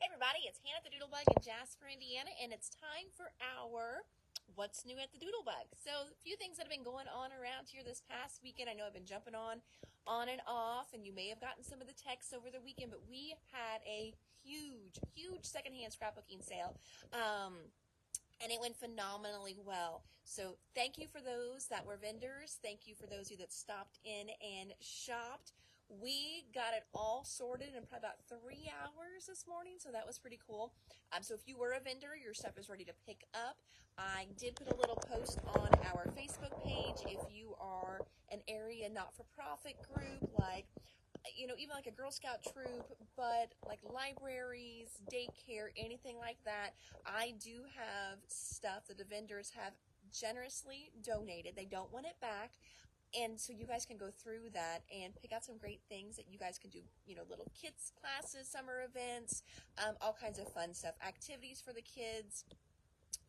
Hey everybody, it's Hannah at the Doodlebug in Jasper, Indiana, and it's time for our What's New at the Doodlebug. So a few things that have been going on around here this past weekend. I know I've been jumping on and off, and you may have gotten some of the texts over the weekend, but we had a huge secondhand scrapbooking sale. And it went phenomenally well. So thank you for those that were vendors. Thank you for those of you that stopped in and shopped. We got it all sorted in probably about 3 hours this morning, so that was pretty cool. So if you were a vendor, your stuff is ready to pick up. I did put a little post on our Facebook page. If you are an area not-for-profit group, like even like a Girl Scout troop, but like libraries, daycare, anything like that, I do have stuff that the vendors have generously donated. They don't want it back. And so you guys can go through that and pick out some great things that you guys can do, little kids classes, summer events, all kinds of fun stuff, activities for the kids.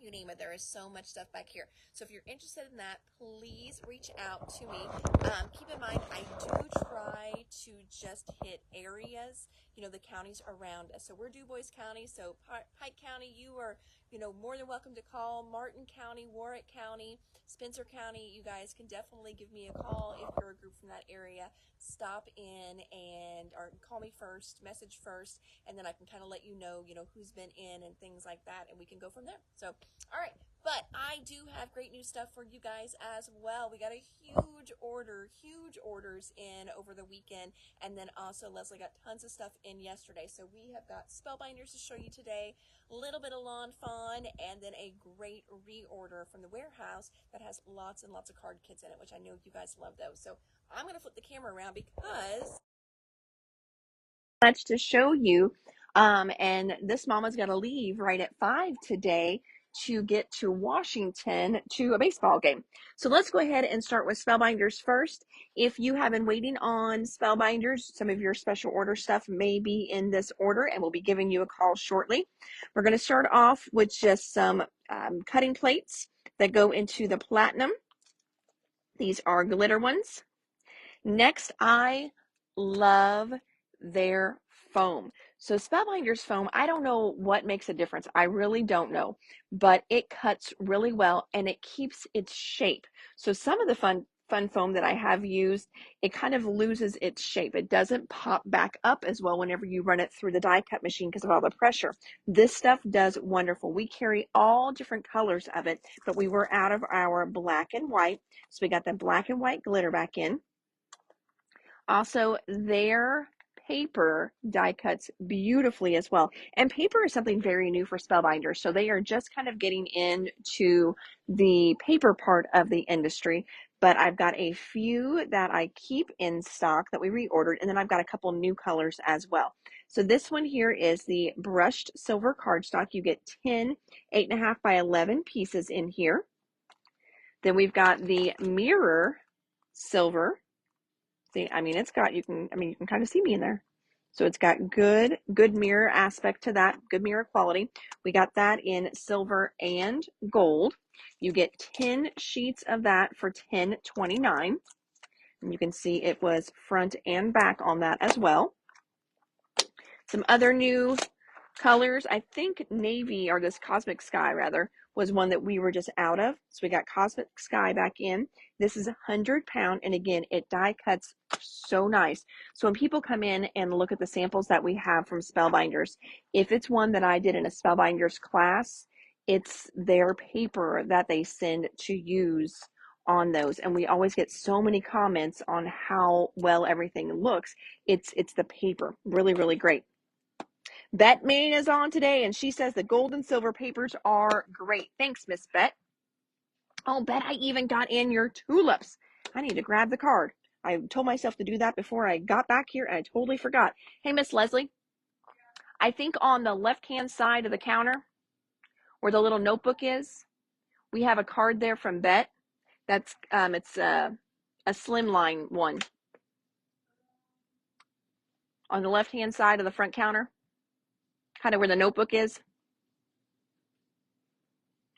You name it, there is so much stuff back here. So if you're interested in that, please reach out to me. Keep in mind, I do try to just hit areas, the counties around us. So we're Du Bois County, so Pike County, you are, more than welcome to call. Martin County, Warwick County, Spencer County, you guys can definitely give me a call if you're a group from that area. Stop in or call me first, message first, and then I can kind of let you know, who's been in and things like that, and we can go from there. So, all right, but I do have great new stuff for you guys as well. We got a huge orders in over the weekend, and then also Leslie got tons of stuff in yesterday. So we have got Spellbinders to show you today, a little bit of Fawn, and then a great reorder from the warehouse that has lots and lots of card kits in it, which I know you guys love those. So I'm going to flip the camera around because much to show you. And this mama's got to leave right at 5 today to get to Washington to a baseball game. So let's go ahead and start with Spellbinders first. If you have been waiting on Spellbinders, some of your special order stuff may be in this order, and we'll be giving you a call shortly. We're going to start off with just some cutting plates that go into the platinum. These are glitter ones. Next, I love their foam. So Spellbinders foam, I don't know what makes a difference. I really don't know, but it cuts really well and it keeps its shape. So some of the fun foam that I have used, it kind of loses its shape. It doesn't pop back up as well whenever you run it through the die cut machine because of all the pressure. This stuff does wonderful. We carry all different colors of it, but we were out of our black and white. So we got the black and white glitter back in. Also, their paper die cuts beautifully as well. And paper is something very new for Spellbinders. So they are just kind of getting into the paper part of the industry. But I've got a few that I keep in stock that we reordered. And then I've got a couple new colors as well. So this one here is the brushed silver cardstock. You get 10 8.5 by 11 pieces in here. Then we've got the mirror silver. See, it's got, you can kind of see me in there. So it's got good mirror aspect to that, good mirror quality. We got that in silver and gold. You get 10 sheets of that for $10.29. And you can see it was front and back on that as well. Some other new colors, I think navy, or this cosmic sky rather, was one that we were just out of. So we got cosmic sky back in. This is 100-pound, and again, it die cuts so nice. So when people come in and look at the samples that we have from Spellbinders, if it's one that I did in a Spellbinders class, it's their paper that they send to use on those. And we always get so many comments on how well everything looks. It's the paper. Really, really great. Bet Main is on today, and she says the gold and silver papers are great. Thanks, Miss Bet. Oh, Bet, I even got in your tulips. I need to grab the card. I told myself to do that before I got back here, and I totally forgot. Hey, Miss Leslie, I think on the left-hand side of the counter, where the little notebook is, we have a card there from Bet. That's it's a slimline one. On the left-hand side of the front counter, kind of where the notebook is.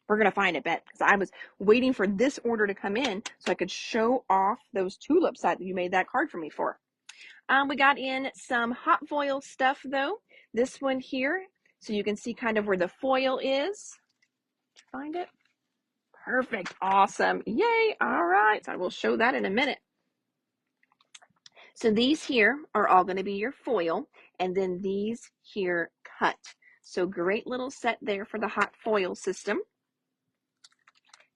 We're going to find it, Bet, because I was waiting for this order to come in so I could show off those tulips that you made that card for me for. We got in some hot foil stuff, though. This one here so you can see kind of where the foil is. Find it. Perfect. Awesome. Yay. All right. So I will show that in a minute. So these here are all going to be your foil, and then these here cut. So great little set there for the hot foil system.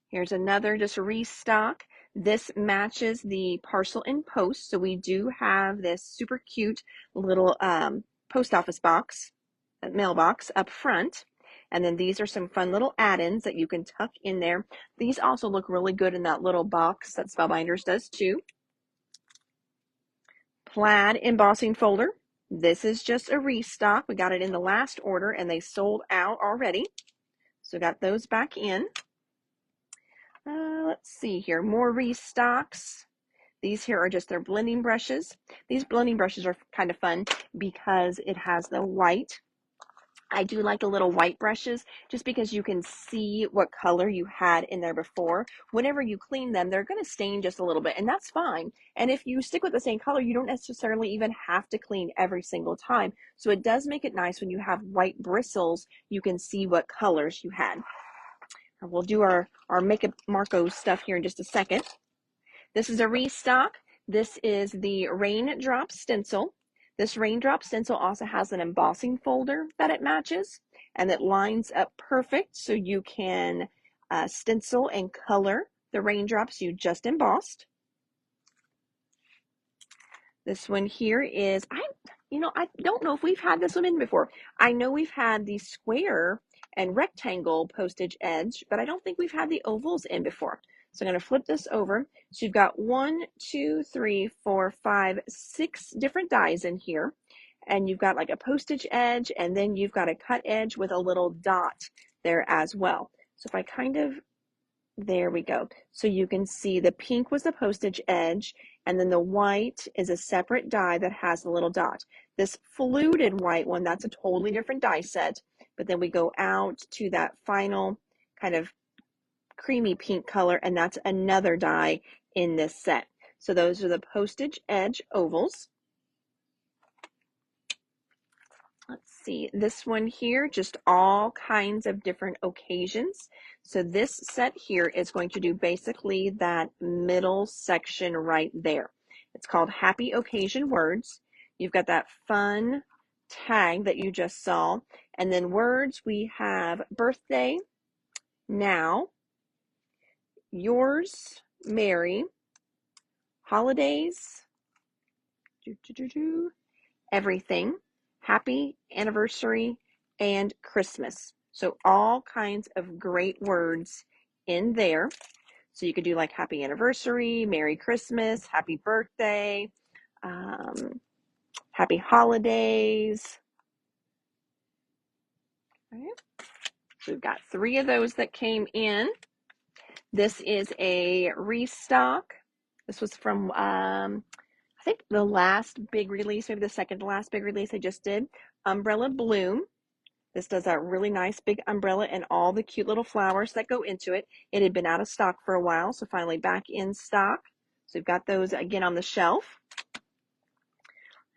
Here's another just restock. This matches the parcel and post. So we do have this super cute little post office box, mailbox up front. And then these are some fun little add-ins that you can tuck in there. These also look really good in that little box that Spellbinders does too. Plaid embossing folder. This is just a restock. We got it in the last order and they sold out already. So got those back in. Let's see here, more restocks. These here are just their blending brushes. These blending brushes are kind of fun because it has the white. I do like the little white brushes just because you can see what color you had in there before. Whenever you clean them, they're going to stain just a little bit, and that's fine. And if you stick with the same color, you don't necessarily even have to clean every single time. So it does make it nice when you have white bristles, you can see what colors you had. We'll do our Make It Marco stuff here in just a second. This is a restock. This is the Raindrop Stencil. This Raindrop Stencil also has an embossing folder that it matches, and it lines up perfect so you can stencil and color the raindrops you just embossed. This one here is, I don't know if we've had this one in before. I know we've had the square and rectangle postage edge, but I don't think we've had the ovals in before. So I'm going to flip this over. So you've got 1, 2, 3, 4, 5, 6 different dies in here. And you've got like a postage edge, and then you've got a cut edge with a little dot there as well. So if I there we go. So you can see the pink was the postage edge, and then the white is a separate die that has a little dot. This fluted white one, that's a totally different die set. But then we go out to that final kind of creamy pink color, and that's another die in this set. So those are the postage edge ovals. Let's see, this one here, just all kinds of different occasions. So this set here is going to do basically that middle section right there. It's called Happy Occasion Words. You've got that fun tag that you just saw. And then words, we have birthday, now, yours, Mary, holidays, everything, happy anniversary, and Christmas. So all kinds of great words in there. So you could do like happy anniversary, Merry Christmas, happy birthday, happy holidays. All right. So we've got 3 of those that came in. This is a restock. This was from, I think the last big release, maybe the second to last big release I just did, Umbrella Bloom. This does a really nice big umbrella and all the cute little flowers that go into it. It had been out of stock for a while, so finally back in stock. So we've got those again on the shelf.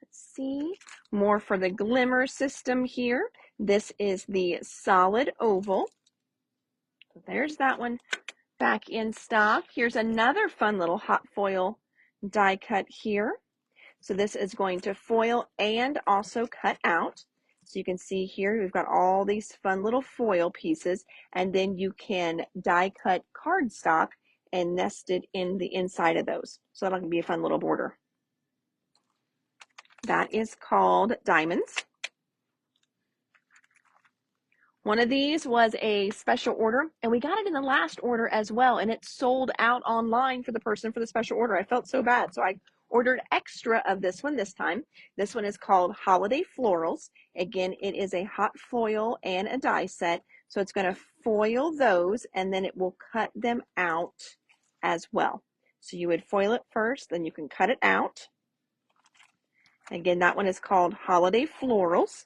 Let's see, more for the glimmer system here. This is the solid oval. So there's that one back in stock. Here's another fun little hot foil die cut here. So this is going to foil and also cut out. So you can see here, we've got all these fun little foil pieces, and then you can die cut cardstock and nest it in the inside of those. So that'll be a fun little border. That is called Diamonds. One of these was a special order, and we got it in the last order as well, and it sold out online for the person for the special order. I felt so bad, so I ordered extra of this one this time. This one is called Holiday Florals. Again, it is a hot foil and a die set, so it's going to foil those, and then it will cut them out as well. So you would foil it first, then you can cut it out. Again, that one is called Holiday Florals.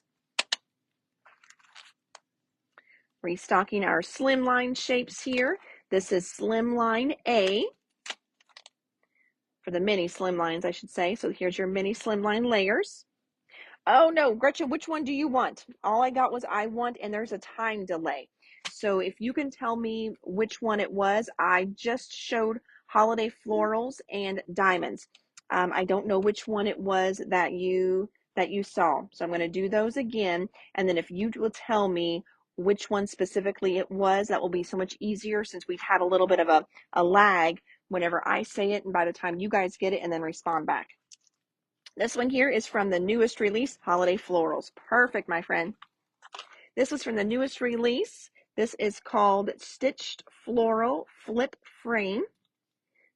Restocking our slimline shapes here. This is Slimline A for the mini slimlines, I should say. So here's your mini slimline layers. Oh no, Gretchen, which one do you want? All I got was I want, and there's a time delay. So if you can tell me which one it was, I just showed holiday florals and diamonds. I don't know which one it was that you saw. So I'm going to do those again, and then if you will tell me which one specifically it was, that will be so much easier since we've had a little bit of a lag whenever I say it and by the time you guys get it and then respond back. This one here is from the newest release, Holiday Florals. Perfect, my friend. This was from the newest release. This is called Stitched Floral Flip Frame.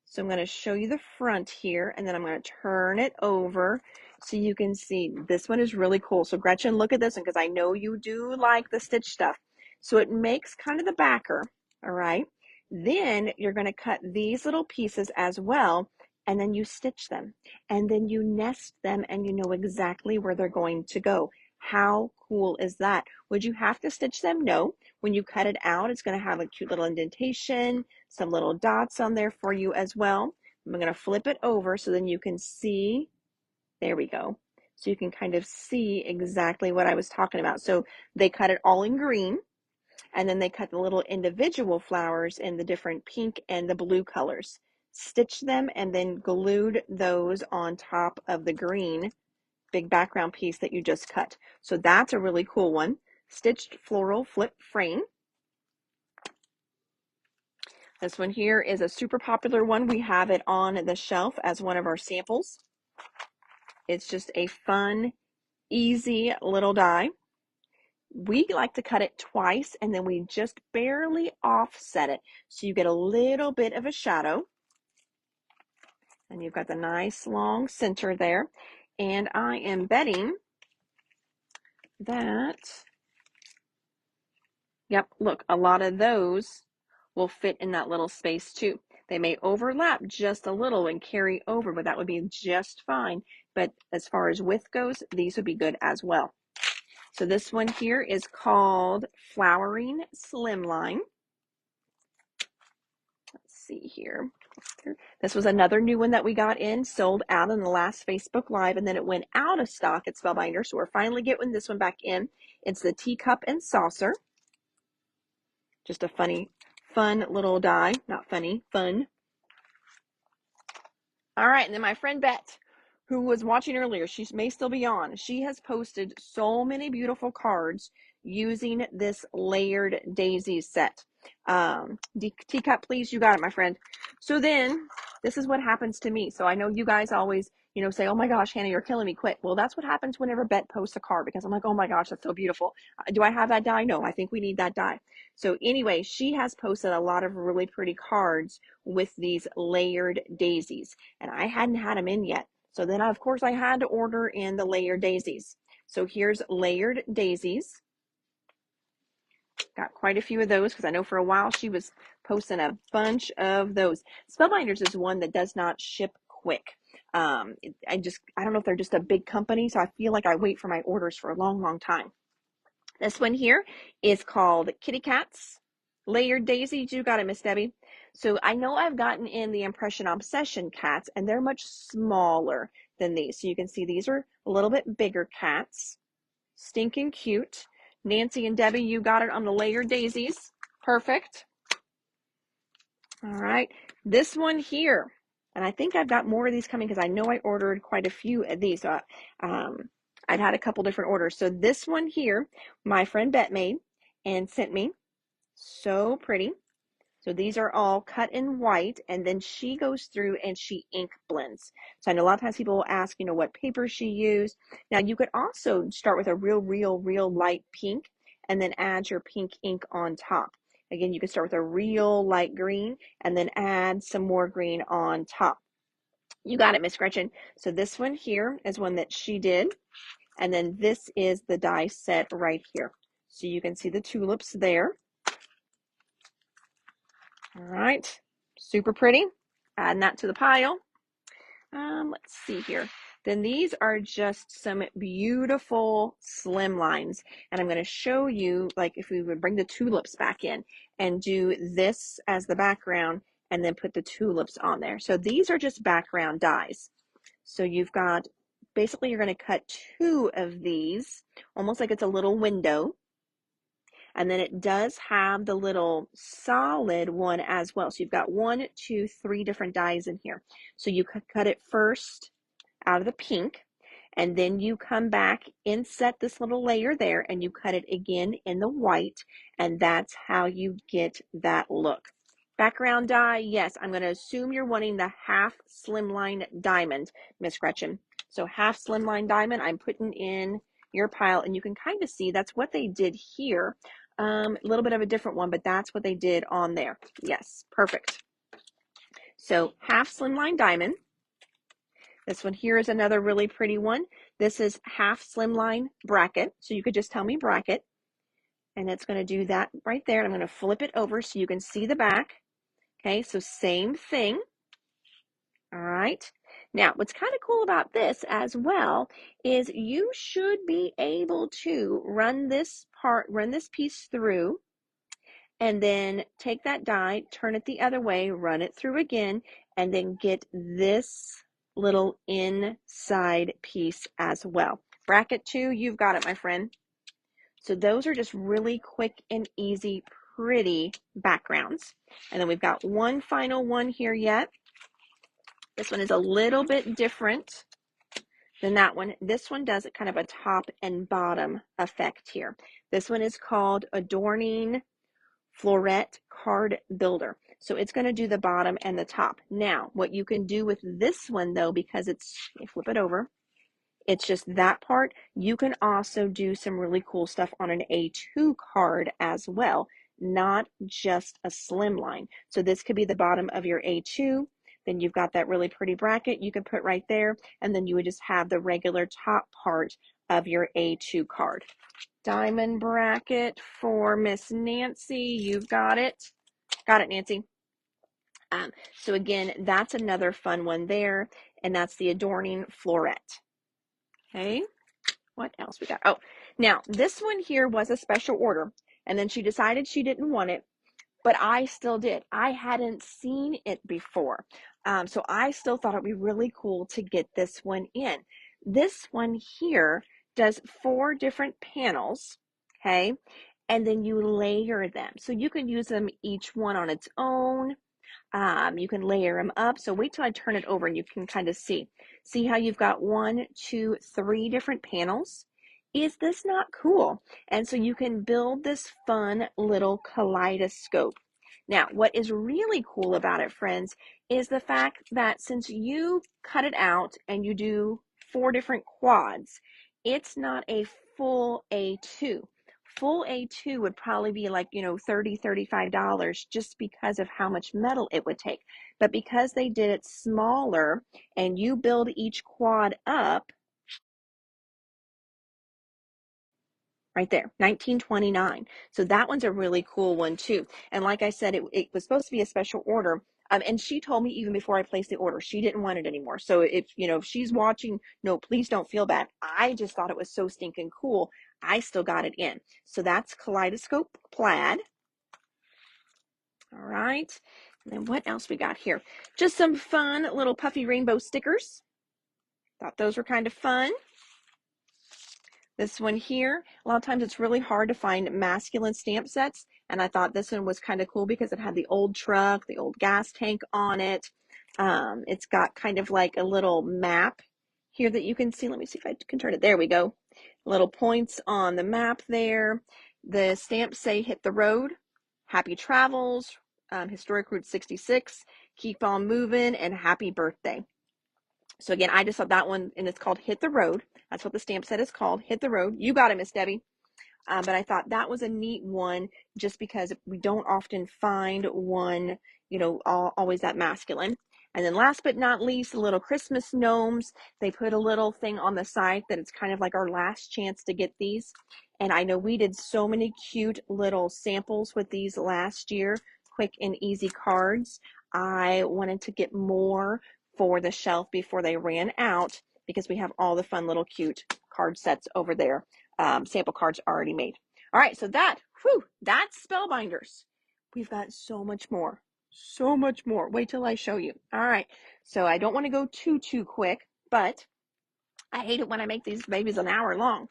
So I'm going to show you the front here, and then I'm going to turn it over so you can see. This one is really cool. So Gretchen, look at this one because I know you do like the stitch stuff. So it makes kind of the backer, all right? Then you're going to cut these little pieces as well, and then you stitch them. And then you nest them, and you know exactly where they're going to go. How cool is that? Would you have to stitch them? No. When you cut it out, it's going to have a cute little indentation, some little dots on there for you as well. I'm going to flip it over so then you can see. There we go. So you can kind of see exactly what I was talking about. So they cut it all in green, and then they cut the little individual flowers in the different pink and the blue colors. Stitched them and then glued those on top of the green big background piece that you just cut. So that's a really cool one. Stitched Floral Flip Frame. This one here is a super popular one. We have it on the shelf as one of our samples. It's just a fun, easy little die. We like to cut it twice and then we just barely offset it. So you get a little bit of a shadow. And you've got the nice long center there. And I am betting that, yep, look, a lot of those will fit in that little space too. They may overlap just a little and carry over, but that would be just fine. But as far as width goes, these would be good as well. So this one here is called Flowering Slimline. Let's see here. This was another new one that we got in, sold out in the last Facebook Live, and then it went out of stock at Spellbinders. So we're finally getting this one back in. It's the Teacup and Saucer. Just a fun little die. Not funny, fun. All right, and then my friend Bet, who was watching earlier, she may still be on. She has posted so many beautiful cards using this layered daisies set. Teacup, please, you got it, my friend. So then, this is what happens to me. So I know you guys always, say, oh my gosh, Hannah, you're killing me, quit. Well, that's what happens whenever Bet posts a card, because I'm like, oh my gosh, that's so beautiful. Do I have that die? No, I think we need that die. So anyway, she has posted a lot of really pretty cards with these layered daisies, and I hadn't had them in yet. So then, of course, I had to order in the layered daisies. So here's layered daisies. Got quite a few of those because I know for a while she was posting a bunch of those. Spellbinders is one that does not ship quick. I don't know if they're just a big company, so I feel like I wait for my orders for a long, long time. This one here is called Kitty Cats Layered Daisies. You got it, Miss Debbie. So I know I've gotten in the Impression Obsession cats, and they're much smaller than these. So you can see these are a little bit bigger cats. Stinking cute. Nancy and Debbie, you got it on the layered daisies. Perfect. All right. This one here, and I think I've got more of these coming because I know I ordered quite a few of these. So I'd had a couple different orders. So this one here, my friend Bet made and sent me. So pretty. So these are all cut in white, and then she goes through and she ink blends. So I know a lot of times people will ask, what paper she used. Now you could also start with a real light pink and then add your pink ink on top. Again, you can start with a real light green and then add some more green on top. You got it, Miss Gretchen. So this one here is one that she did. And then this is the die set right here. So you can see the tulips there. All right, super pretty. Adding that to the pile. Let's see here. Then these are just some beautiful slim lines. And I'm going to show you, like if we would bring the tulips back in and do this as the background and then put the tulips on there. So these are just background dies. So you've got basically you're going to cut 2 of these, almost like it's a little window. And then it does have the little solid one as well. So you've got 1, 2, 3 different dies in here. So you cut it first out of the pink, and then you come back, inset this little layer there, and you cut it again in the white, and that's how you get that look. Background die, yes, I'm going to assume you're wanting the half slimline diamond, Miss Gretchen. So half slimline diamond, I'm putting in your pile, and you can kind of see that's what they did here. A little bit of a different one, but that's what they did on there. Yes, perfect. So half slimline diamond. This one here is another really pretty one. This is half slimline bracket. So you could just tell me bracket. And it's going to do that right there. I'm going to flip it over so you can see the back. Okay, so same thing. All right. Now, what's kind of cool about this as well is you should be able to run this piece through, and then take that die, turn it the other way, run it through again, and then get this little inside piece as well. Bracket 2, you've got it, my friend. So those are just really quick and easy, pretty backgrounds. And then we've got one final one here yet. This one is a little bit different than that one. This one does kind of a top and bottom effect here. This one is called Adorning Floret Card Builder. So it's going to do the bottom and the top. Now, what you can do with this one though, because it's, let me flip it over, it's just that part, you can also do some really cool stuff on an A2 card as well, not just a slimline. So this could be the bottom of your A2, then you've got that really pretty bracket you can put right there, and then you would just have the regular top part of your A2 card. Diamond bracket for Miss Nancy. You've got it. Got it, Nancy. So again, that's another fun one there, and that's the Adorning Floret. Okay, what else we got? Oh, now this one here was a special order, and then she decided she didn't want it, but I still did. I hadn't seen it before, so I still thought it'd be really cool to get this one in. This one here does 4 different panels, okay, and then you layer them. So you can use them each one on its own. You can layer them up. So wait till I turn it over and you can kind of see. See how you've got 1, 2, 3 different panels? Is this not cool? And so you can build this fun little kaleidoscope. Now, what is really cool about it, friends, is the fact that since you cut it out and you do 4 different quads, it's not a full A2. Full A2 would probably be like, $30, $35 just because of how much metal it would take. But because they did it smaller and you build each quad up, right there, $19.29. So that one's a really cool one too. And like I said, it was supposed to be a special order. And she told me even before I placed the order, she didn't want it anymore. So if she's watching, no, please don't feel bad. I just thought it was so stinking cool. I still got it in. So that's Kaleidoscope Plaid. All right. And then what else we got here? Just some fun little puffy rainbow stickers. Thought those were kind of fun. This one here, a lot of times it's really hard to find masculine stamp sets, and I thought this one was kind of cool because it had the old truck, the old gas tank on it. It's got kind of like a little map here that you can see. Let me see if I can turn it. There we go. Little points on the map there. The stamps say hit the road, happy travels, historic Route 66, keep on moving, and happy birthday. So again, I just saw that one, and it's called Hit the Road. That's what the stamp set is called, Hit the Road. You got it, Miss Debbie. But I thought that was a neat one just because we don't often find one, always that masculine. And then last but not least, the little Christmas gnomes. They put a little thing on the side that it's kind of like our last chance to get these. And I know we did so many cute little samples with these last year, quick and easy cards. I wanted to get more for the shelf before they ran out because we have all the fun little cute card sets over there. Sample cards already made. All right, so that's Spellbinders. We've got so much more. So much more. Wait till I show you. All right, so I don't want to go too quick, but I hate it when I make these babies an hour long.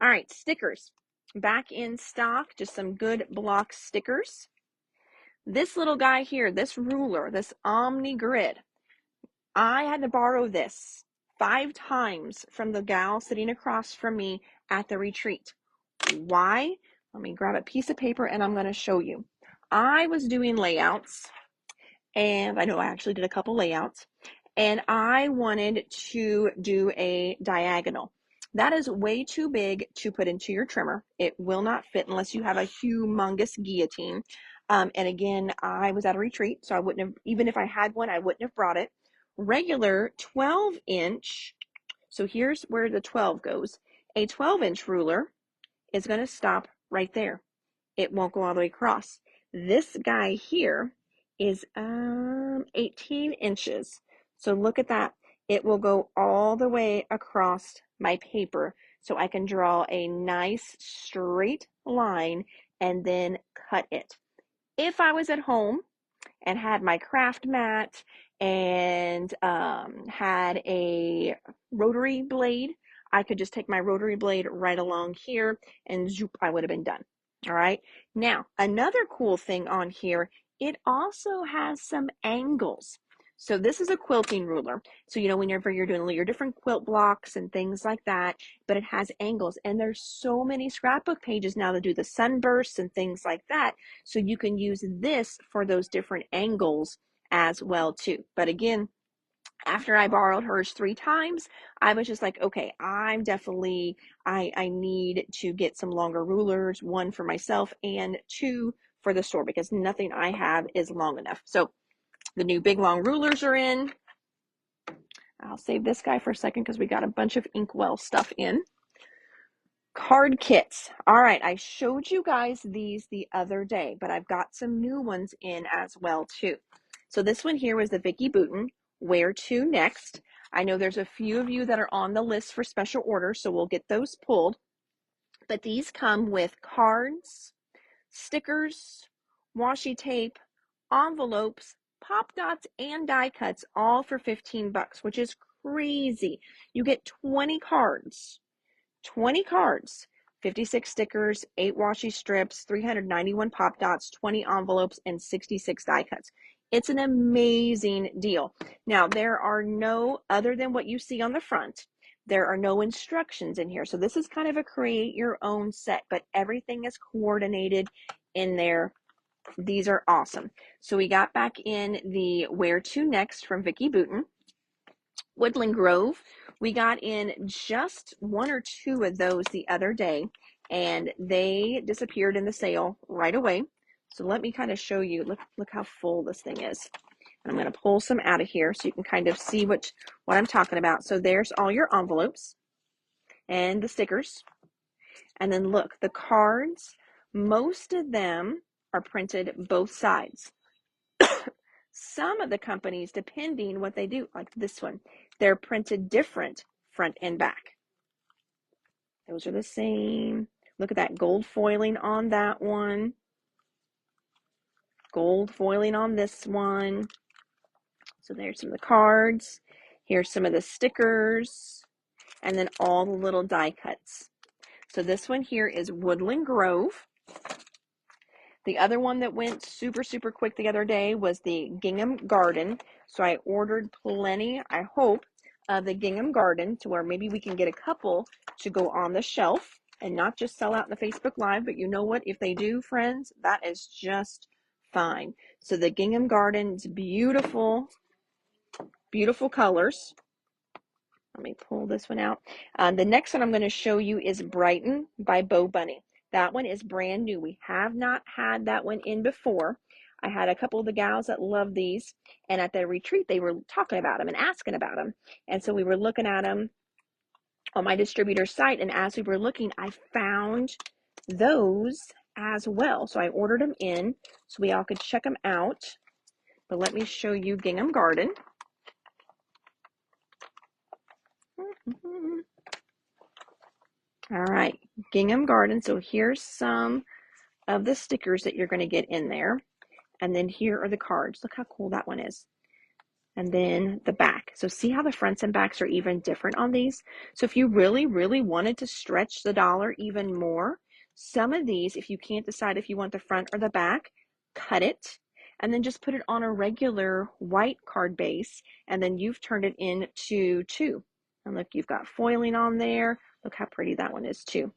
All right, stickers. Back in stock, just some good block stickers. This little guy here, this ruler, this Omni Grid, I had to borrow this 5 times from the gal sitting across from me at the retreat. Why? Let me grab a piece of paper and I'm going to show you. I was doing layouts, and I know I actually did a couple layouts, and I wanted to do a diagonal. That is way too big to put into your trimmer. It will not fit unless you have a humongous guillotine. And again, I was at a retreat, so I wouldn't have, even if I had one, I wouldn't have brought it. Regular 12-inch, so here's where the 12 goes. A 12-inch ruler is going to stop right there. It won't go all the way across. This guy here is 18 inches. So look at that. It will go all the way across my paper, so I can draw a nice straight line and then cut it. If I was at home and had my craft mat and had a rotary blade, I could just take my rotary blade right along here and zoop, I would have been done. All right. Now, another cool thing on here, it also has some angles. So this is a quilting ruler. So, whenever you're doing your different quilt blocks and things like that, but it has angles. And there's so many scrapbook pages now that do the sunbursts and things like that. So you can use this for those different angles as well too. But again, after I borrowed hers 3 times, I was just like, okay, I'm definitely, I need to get some longer rulers, 1 for myself and 2 for the store, because nothing I have is long enough. So the new big long rulers are in. I'll save this guy for a second because we got a bunch of inkwell stuff in. Card kits. All right, I showed you guys these the other day, but I've got some new ones in as well too. So this one here was the Vicki Boutin, Where to Next. I know there's a few of you that are on the list for special orders, so we'll get those pulled. But these come with cards, stickers, washi tape, envelopes, pop dots, and die cuts, all for 15 bucks, which is crazy. You get 20 cards, 56 stickers, 8 washi strips, 391 pop dots, 20 envelopes, and 66 die cuts. It's an amazing deal. Now, there are no, other than what you see on the front, there are no instructions in here. So this is kind of a create your own set, but everything is coordinated in there. These are awesome. So we got back in the Where to Next from Vicki Boutin. Woodland Grove, we got in just 1 or 2 of those the other day, and they disappeared in the sale right away. So let me kind of show you, look how full this thing is. And I'm going to pull some out of here so you can kind of see what I'm talking about. So there's all your envelopes and the stickers. And then look, the cards, most of them are printed both sides. Some of the companies, depending what they do, like this one, they're printed different front and back. Those are the same. Look at that gold foiling on that one. Gold foiling on this one. So there's some of the cards. Here's some of the stickers. And then all the little die cuts. So this one here is Woodland Grove. The other one that went super, super quick the other day was the Gingham Garden. So I ordered plenty, I hope, of the Gingham Garden to where maybe we can get a couple to go on the shelf and not just sell out in the Facebook Live. But you know what? If they do, friends, that is just fine. So the Gingham Garden is beautiful, beautiful colors. Let me pull this one out. The next one I'm going to show you is Brighton by Bo Bunny. That one is brand new. We have not had that one in before. I had a couple of the gals that love these, and at the retreat, they were talking about them and asking about them. And so we were looking at them on my distributor site, and as we were looking, I found those as well. So I ordered them in so we all could check them out. But let me show you Gingham Garden. All right, Gingham Garden. So here's some of the stickers that you're going to get in there. And then here are the cards. Look how cool that one is. and then the back. So see how the fronts and backs are even different on these? So if you really, really wanted to stretch the dollar even more, some of these, if you can't decide if you want the front or the back, cut it and then just put it on a regular white card base, and then you've turned it into two. And look, you've got foiling on there. Look how pretty that one is too.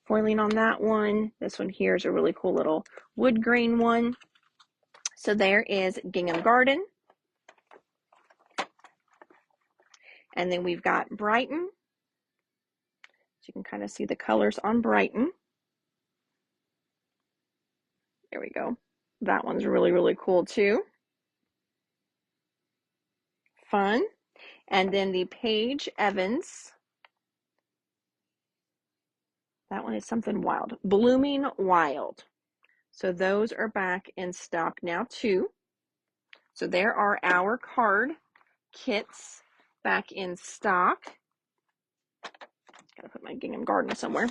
Foiling on that one. This one here is a really cool little wood grain one. So there is Gingham Garden. And then we've got Brighton. So you can kind of see the colors on Brighton. There we go. That one's really, really cool too. Fun. And then the Paige Evans. That one is something wild. Blooming Wild. So those are back in stock now too. So there are our card kits back in stock. Gotta put my Gingham Garden somewhere.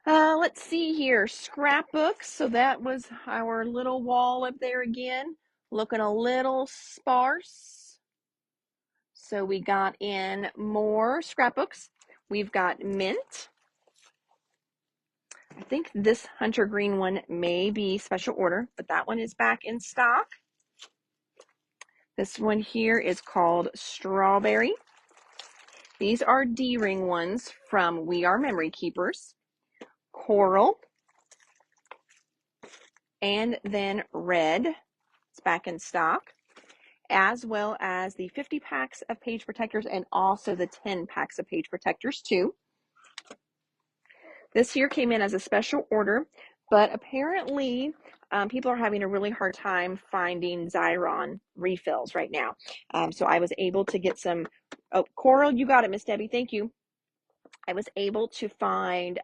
Let's see here. Scrapbooks. So that was our little wall up there again. Looking a little sparse. So we got in more scrapbooks. We've got Mint. I think this hunter green one may be special order, but that one is back in stock. This one here is called Strawberry. These are D-ring ones from We Are Memory Keepers. Coral. And then Red. It's back in stock, as well as the 50 packs of page protectors and also the 10 packs of page protectors too. This here came in as a special order, but apparently people are having a really hard time finding Xyron refills right now. So I was able to get some, oh, Coral, you got it, Miss Debbie, thank you. I was able to find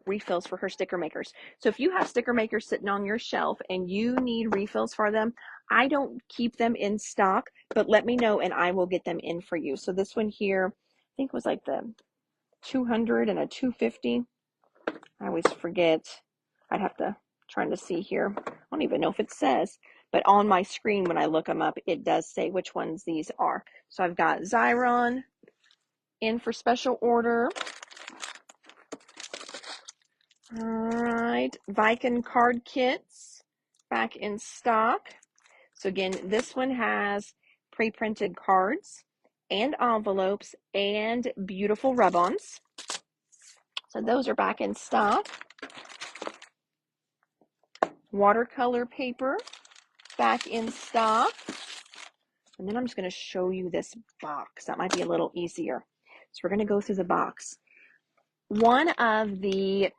refills for her sticker makers. So if you have sticker makers sitting on your shelf and you need refills for them, I don't keep them in stock, but let me know and I will get them in for you. So this one here, I think was like the 200 and a 250. I always forget. I'd have to try to see here. I don't even know if it says, but on my screen when I look them up, it does say which ones these are. So I've got Xyron in for special order. All right, Viking card kits back in stock. So again, this one has pre-printed cards and envelopes and beautiful rub-ons. So those are back in stock. Watercolor paper back in stock. And then I'm just going to show you this box. That might be a little easier. So we're going to go through the box. One of the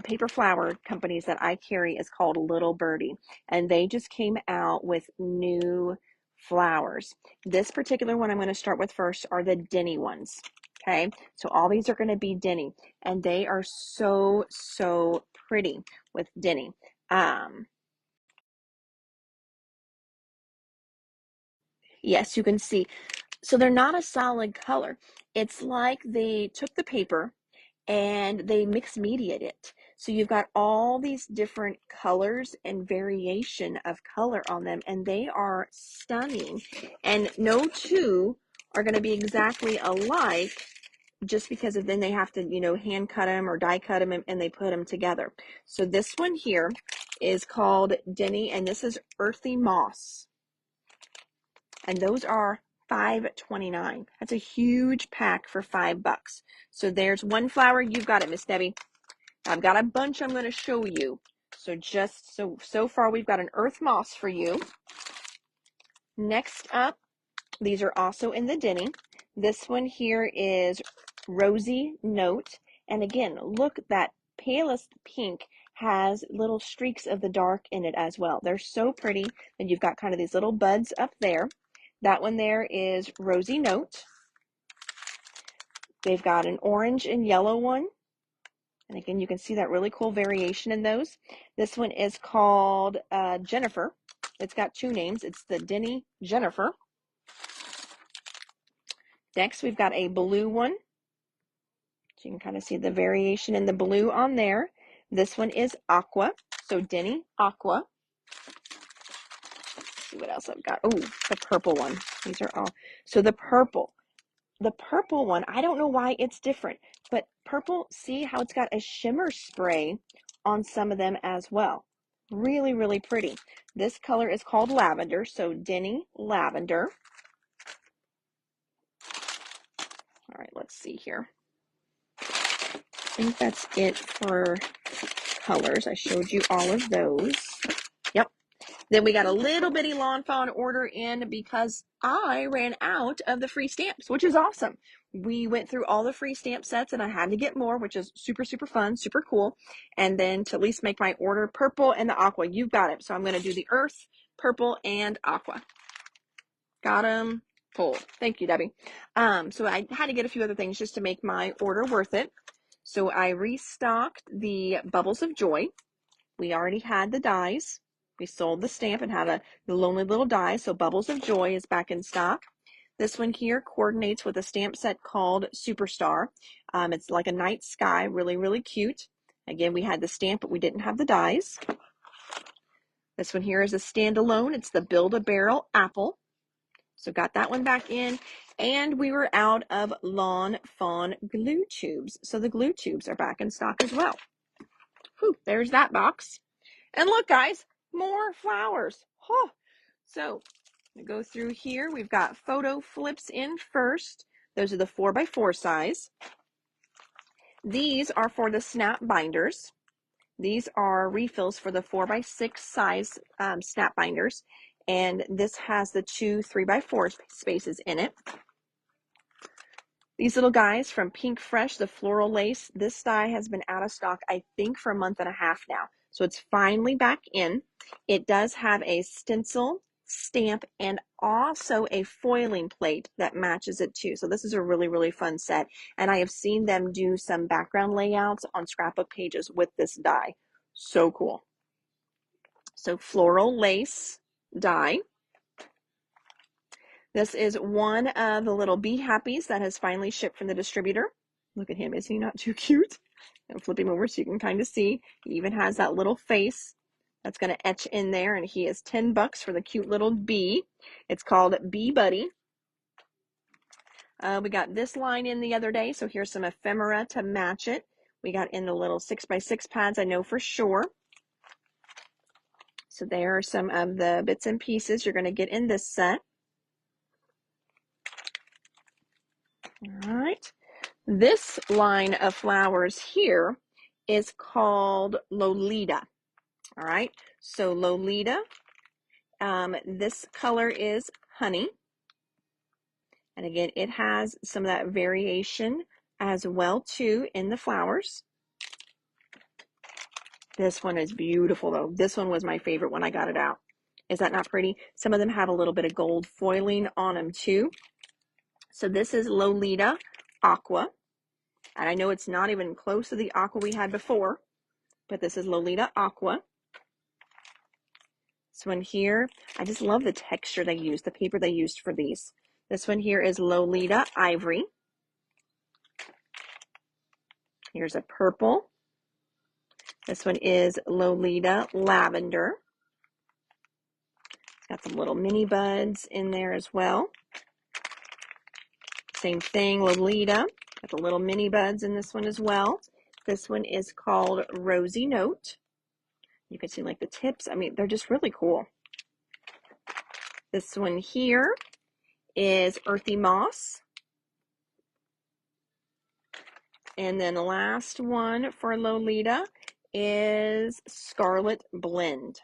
paper flower companies that I carry is called Little Birdie, and they just came out with new flowers. This particular one I'm going to start with first are the Denny ones. Okay, so all these are going to be Denny, and they are so, so pretty with Denny. Yes, you can see. So they're not a solid color. It's like they took the paper and they mix mediate it. So you've got all these different colors and variation of color on them, and they are stunning. And no two are going to be exactly alike, just because of then they have to, you know, hand cut them or die cut them and they put them together. So this one here is called Denny, and this is Earthy Moss. And those are $5.29. That's a huge pack for $5. So there's one flower. You've got it, Miss Debbie. I've got a bunch I'm going to show you. So just so far we've got an earth moss for you. Next up, these are also in the Denny. This one here is Rosy Note. And again, look, that palest pink has little streaks of the dark in it as well. They're so pretty. And you've got kind of these little buds up there. That one there is Rosy Note. They've got an orange and yellow one. And again, you can see that really cool variation in those. This one is called Jennifer. It's got two names. It's the Denny Jennifer. Next, we've got a blue one. So you can kind of see the variation in the blue on there. This one is Aqua. So Denny Aqua. see what else I've got. Oh, the purple one. These are all. So the purple one, I don't know why it's different, but purple, see how it's got a shimmer spray on some of them as well. Really, really pretty. This color is called lavender, so Denny Lavender. All right, let's see here. I think that's it for colors. I showed you all of those. Yep. Then we got a little bitty Lawn Fawn order in because I ran out of the free stamps, which is awesome. We went through all the free stamp sets and I had to get more, which is super, super fun, super cool. And then to at least make my order, purple and the aqua. You've got it. So I'm going to do the earth, purple, and aqua. Got them pulled. Thank you, Debbie. So I had to get a few other things just to make my order worth it. So I restocked the Bubbles of Joy. We already had the dies. We sold the stamp and had the lonely little die. So Bubbles of Joy is back in stock. This one here coordinates with a stamp set called Superstar. It's like a night sky, really, really cute. Again, we had the stamp, but we didn't have the dies. This one here is a standalone. It's the Build-A-Barrel Apple. So got that one back in. And we were out of Lawn Fawn glue tubes. So the glue tubes are back in stock as well. Whew, there's that box. And look, guys, more flowers. Huh. So we go through here. We've got photo flips in first. Those are the 4x4 size. These are for the snap binders. These are refills for the 4x6 size snap binders. And this has the two 3x4 spaces in it. These little guys from Pink Fresh, the floral lace. This die has been out of stock, I think, for a month and a half now. So it's finally back in. It does have a stencil, stamp, and also a foiling plate that matches it too. So this is a really, really fun set. And I have seen them do some background layouts on scrapbook pages with this die. So cool. So floral lace die. This is one of the little Be Happies that has finally shipped from the distributor. Look at him. Is he not too cute? I'll flip him over so you can kind of see. He even has that little face that's going to etch in there, and he is $10 for the cute little bee. It's called Bee Buddy. We got this line in the other day, so here's some ephemera to match it. We got in the little 6x6 pads, I know for sure. So there are some of the bits and pieces you're going to get in this set. All right. This line of flowers here is called Lolita. All right. So Lolita, this color is honey. And again, it has some of that variation as well too in the flowers. This one is beautiful though. This one was my favorite when I got it out. Is that not pretty? Some of them have a little bit of gold foiling on them too. So this is Lolita Aqua. And I know it's not even close to the aqua we had before, but this is Lolita Aqua. This one here, I just love the texture they used, the paper they used for these. This one here is Lolita Ivory. Here's a purple. This one is Lolita Lavender. Got some little mini buds in there as well. Same thing, Lolita. Got the little mini buds in this one as well. This one is called Rosy Note. You can see like the tips. I mean, they're just really cool. This one here is Earthy Moss. And then the last one for Lolita is Scarlet Blend.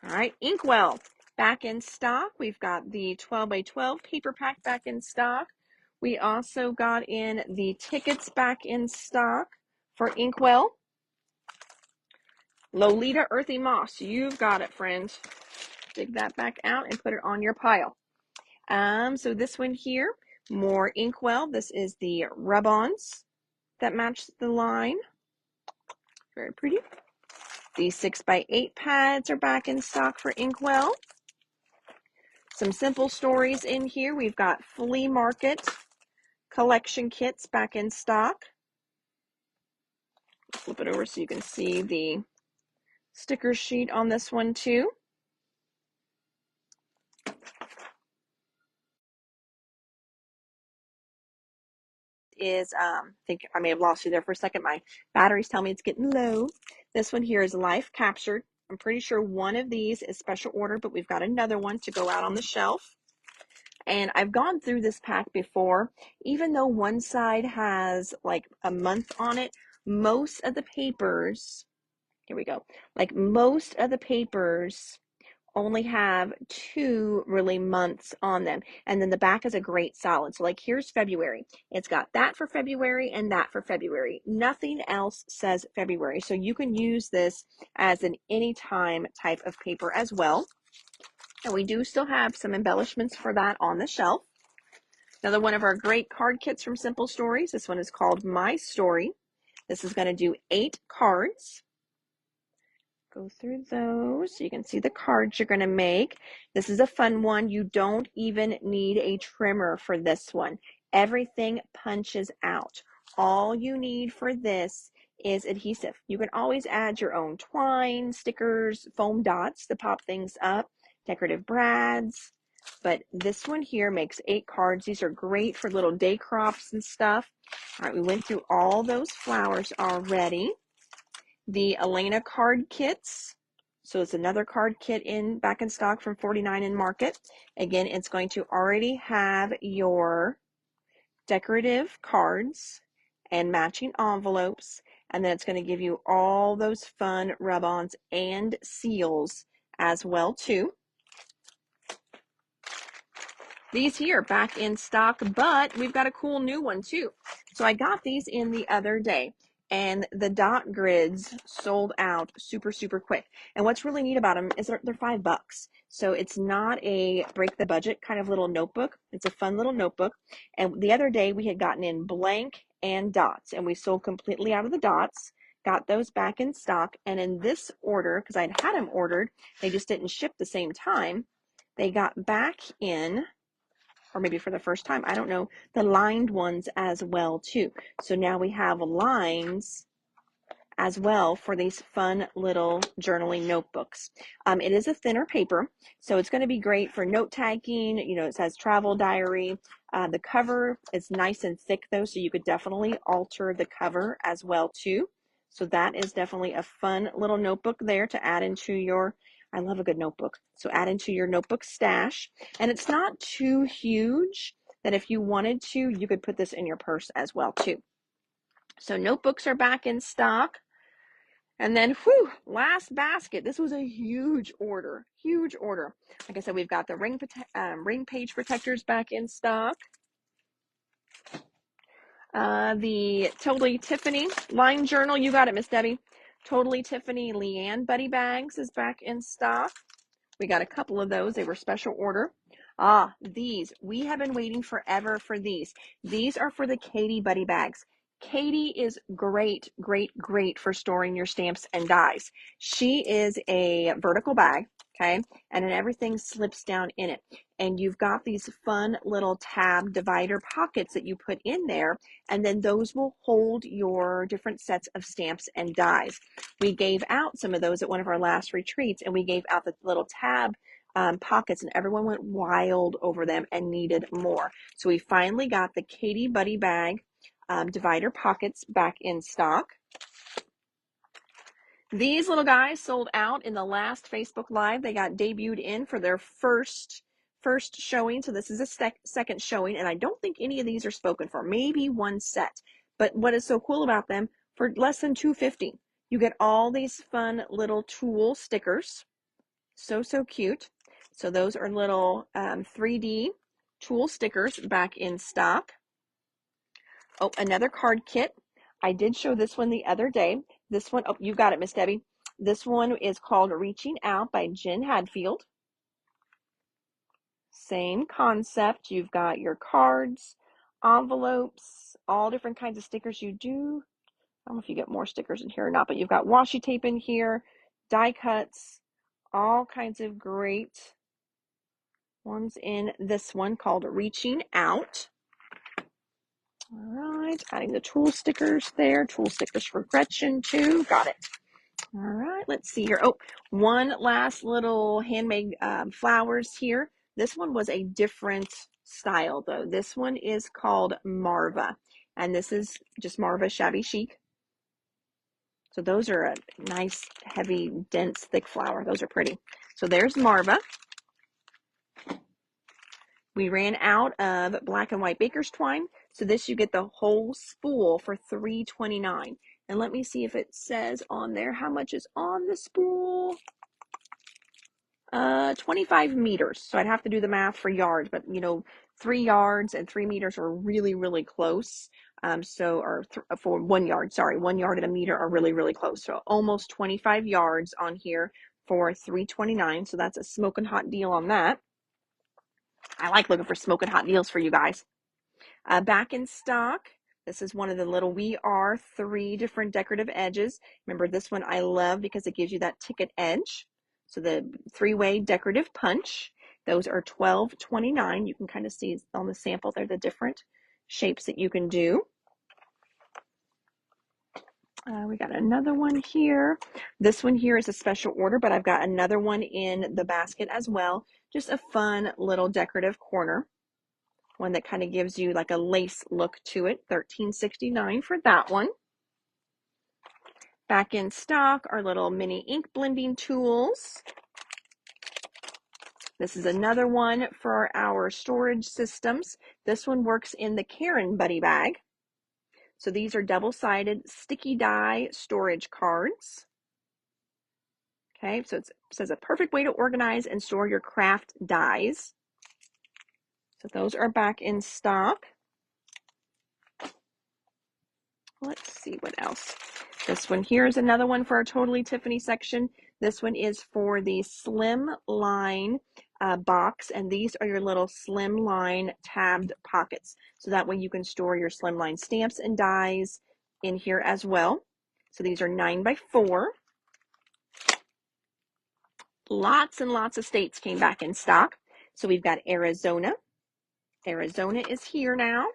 All right, Inkwell back in stock. We've got the 12x12 paper pack back in stock. We also got in the tickets back in stock for Inkwell. Lolita Earthy Moss, you've got it, friends. Dig that back out and put it on your pile. So this one here, more Inkwell. This is the rub-ons that match the line. Very pretty. The 6x8 pads are back in stock for Inkwell. Some simple stories in here. We've got flea market collection kits back in stock. Flip it over so you can see the sticker sheet on this one too. Is I think I may have lost you there for a second. My batteries tell me it's getting low. This one here is Life Captured. I'm pretty sure one of these is special order, but we've got another one to go out on the shelf. And I've gone through this pack before. Even though one side has like a month on it, most of the papers, here we go, like most of the papers only have 2 really months on them. And then the back is a great solid. So like here's February. It's got that for February and that for February. Nothing else says February. So you can use this as an anytime type of paper as well. And we do still have some embellishments for that on the shelf. Another one of our great card kits from Simple Stories. This one is called My Story. This is going to do 8 cards. Go through those so you can see the cards you're going to make. This is a fun one. You don't even need a trimmer for this one. Everything punches out. All you need for this is adhesive. You can always add your own twine, stickers, foam dots to pop things up, decorative brads. But this one here makes 8 cards. These are great for little day crops and stuff. All right, we went through all those flowers already. The Elena card kits. So it's another card kit back in stock from 49 in Market. Again, it's going to already have your decorative cards and matching envelopes. And then it's going to give you all those fun rub-ons and seals as well too. These here back in stock, but we've got a cool new one too. So I got these in the other day, and the dot grids sold out super, super quick. And what's really neat about them is they're $5. So it's not a break the budget kind of little notebook. It's a fun little notebook. And the other day we had gotten in blank and dots, and we sold completely out of the dots, got those back in stock. And in this order, because I'd had them ordered, they just didn't ship the same time, they got back in, or maybe for the first time, I don't know, the lined ones as well too. So now we have lines as well for these fun little journaling notebooks. It is a thinner paper, so it's going to be great for note taking. You know, it says travel diary. The cover is nice and thick though, so you could definitely alter the cover as well too. So that is definitely a fun little notebook there to add into your, I love a good notebook. So add into your notebook stash. And it's not too huge that if you wanted to, you could put this in your purse as well too. So notebooks are back in stock. And then, whew, last basket. This was a huge order, huge order. Like I said, we've got the ring page protectors back in stock. The Totally Tiffany line journal, you got it, Miss Debbie. Totally Tiffany Leanne Buddy Bags is back in stock. We got a couple of those. They were special order. These. We have been waiting forever for these. These are for the Katie Buddy Bags. Katie is great, great, great for storing your stamps and dies. She is a vertical bag, okay? And then everything slips down in it. And you've got these fun little tab divider pockets that you put in there, and then those will hold your different sets of stamps and dies. We gave out some of those at one of our last retreats, and we gave out the little tab pockets, and everyone went wild over them and needed more. So we finally got the Katie Buddy Bag divider pockets back in stock. These little guys sold out in the last Facebook Live. They got debuted in for their first showing. So this is a second showing, and I don't think any of these are spoken for. Maybe one set. But what is so cool about them, for less than $2.50, you get all these fun little tool stickers. So cute. So those are little 3D tool stickers back in stock. Oh, another card kit. I did show this one the other day. This one, oh, you got it, Miss Debbie. This one is called Reaching Out by Jen Hadfield. Same concept. You've got your cards, envelopes, all different kinds of stickers you do. I don't know if you get more stickers in here or not, but you've got washi tape in here, die cuts, all kinds of great ones in this one called Reaching Out. All right, adding the tool stickers there. Tool stickers for Gretchen too. Got it. All right, let's see here. Oh, one last little handmade flowers here. This one was a different style though. This one is called Marva, and this is just Marva Shabby Chic. So those are a nice, heavy, dense, thick flower. Those are pretty. So there's Marva. We ran out of black and white baker's twine. So this you get the whole spool for $3.29. And let me see if it says on there how much is on the spool. 25 meters. So I'd have to do the math for yards, but 3 yards and 3 meters are really, really close. For 1 yard, sorry, 1 yard and a meter are really, really close. So almost 25 yards on here for $3.29. So that's a smoking hot deal on that. I like looking for smoking hot deals for you guys. Back in stock, this is one of the little We Are 3 different decorative edges. Remember, this one I love because it gives you that ticket edge. So the 3-way decorative punch, those are $12.29. You can kind of see on the sample there the different shapes that you can do. We got another one here. This one here is a special order, but I've got another one in the basket as well. Just a fun little decorative corner. One that kind of gives you like a lace look to it. $13.69 for that one. Back in stock, our little mini ink blending tools. This is another one for our storage systems. This one works in the Karen Buddy bag. So these are double-sided sticky die storage cards. Okay, so it says a perfect way to organize and store your craft dies. So those are back in stock. Let's see what else. This one here is another one for our Totally Tiffany section. This one is for the slim line box, and these are your little slim line tabbed pockets. So that way you can store your slim line stamps and dies in here as well. So these are 9x4. Lots and lots of states came back in stock. So we've got Arizona. Arizona is here now.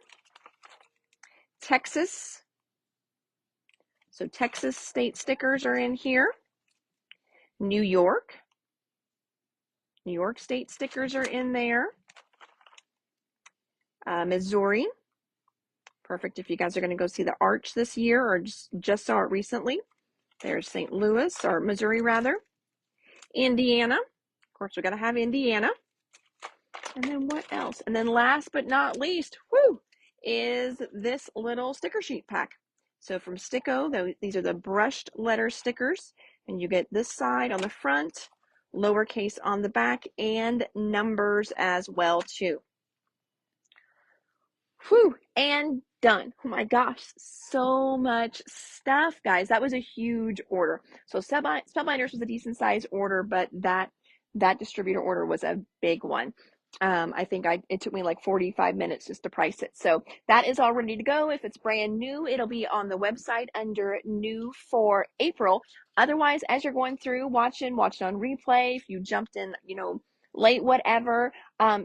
Texas. So Texas state stickers are in here. New York. New York state stickers are in there. Missouri. Perfect if you guys are going to go see the Arch this year or just saw it recently. There's St. Louis, or Missouri rather. Indiana. Of course, we got to have Indiana. And then what else? And then last but not least, is this little sticker sheet pack. So from Sticko, these are the brushed letter stickers. And you get this side on the front, lowercase on the back, and numbers as well too. And done. Oh my gosh, so much stuff, guys. That was a huge order. So Spellbinders was a decent size order, but that distributor order was a big one. I think it took me like 45 minutes just to price it. So that is all ready to go. If it's brand new, it'll be on the website under new for April. Otherwise, as you're going through watch it on replay. If you jumped in, late, whatever,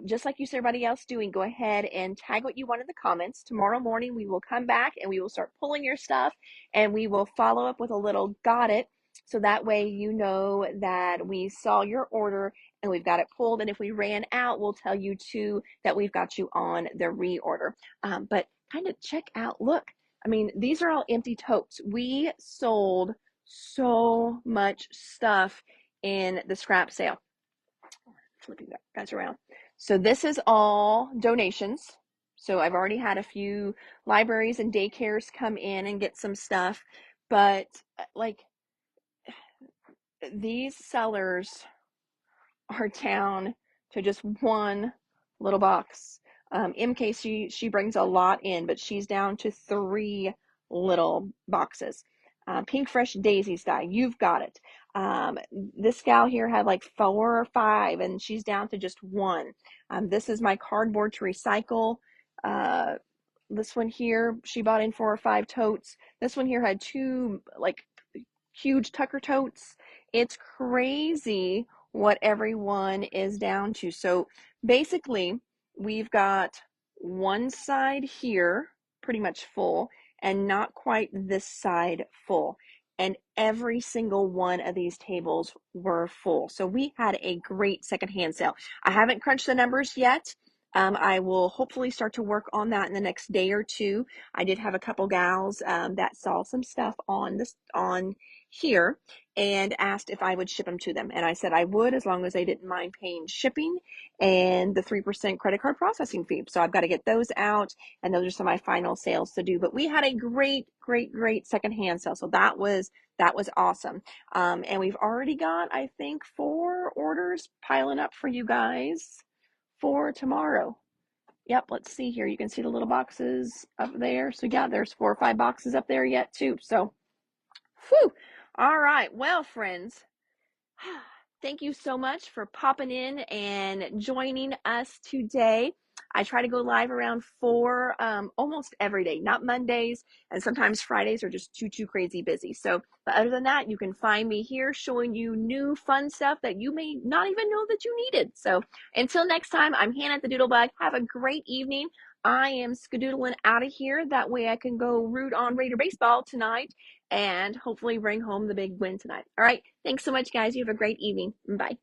just like you see everybody else doing, go ahead and tag what you want in the comments. Tomorrow morning, we will come back and we will start pulling your stuff, and we will follow up with a little got it. So that way you know that we saw your order and we've got it pulled. And if we ran out, we'll tell you too that we've got you on the reorder. But kind of check out, look, I mean, these are all empty totes. We sold so much stuff in the scrap sale. Flipping that guys around. So this is all donations. So I've already had a few libraries and daycares come in and get some stuff, but like these sellers are down to just one little box. MK, she brings a lot in, but she's down to 3 little boxes. Pink Fresh Daisies die, you've got it. This gal here had like 4 or 5, and she's down to just 1. This is my cardboard to recycle. This one here, she bought in 4 or 5 totes. This one here had 2 like huge Tucker totes. It's crazy what everyone is down to. So basically, we've got one side here pretty much full and not quite this side full. and every single one of these tables were full. So we had a great secondhand sale. I haven't crunched the numbers yet. I will hopefully start to work on that in the next day or two. I did have a couple gals that saw some stuff on here and asked if I would ship them to them. And I said I would, as long as they didn't mind paying shipping and the 3% credit card processing fee. So I've got to get those out, and those are some of my final sales to do. But we had a great secondhand sale. So that was awesome. And we've already got, I think, 4 orders piling up for you guys for tomorrow. Yep, let's see here. You can see the little boxes up there. So yeah, there's 4 or 5 boxes up there yet too. So, whew. All right. Well, friends, thank you so much for popping in and joining us today. I try to go live around 4 almost every day, not Mondays, and sometimes Fridays are just too crazy busy. So, but other than that, you can find me here showing you new fun stuff that you may not even know that you needed. So until next time, I'm Hannah at the Doodlebug. Have a great evening. I am skedoodling out of here. That way I can go root on Raider baseball tonight and hopefully bring home the big win tonight. All right. Thanks so much, guys. You have a great evening. Bye.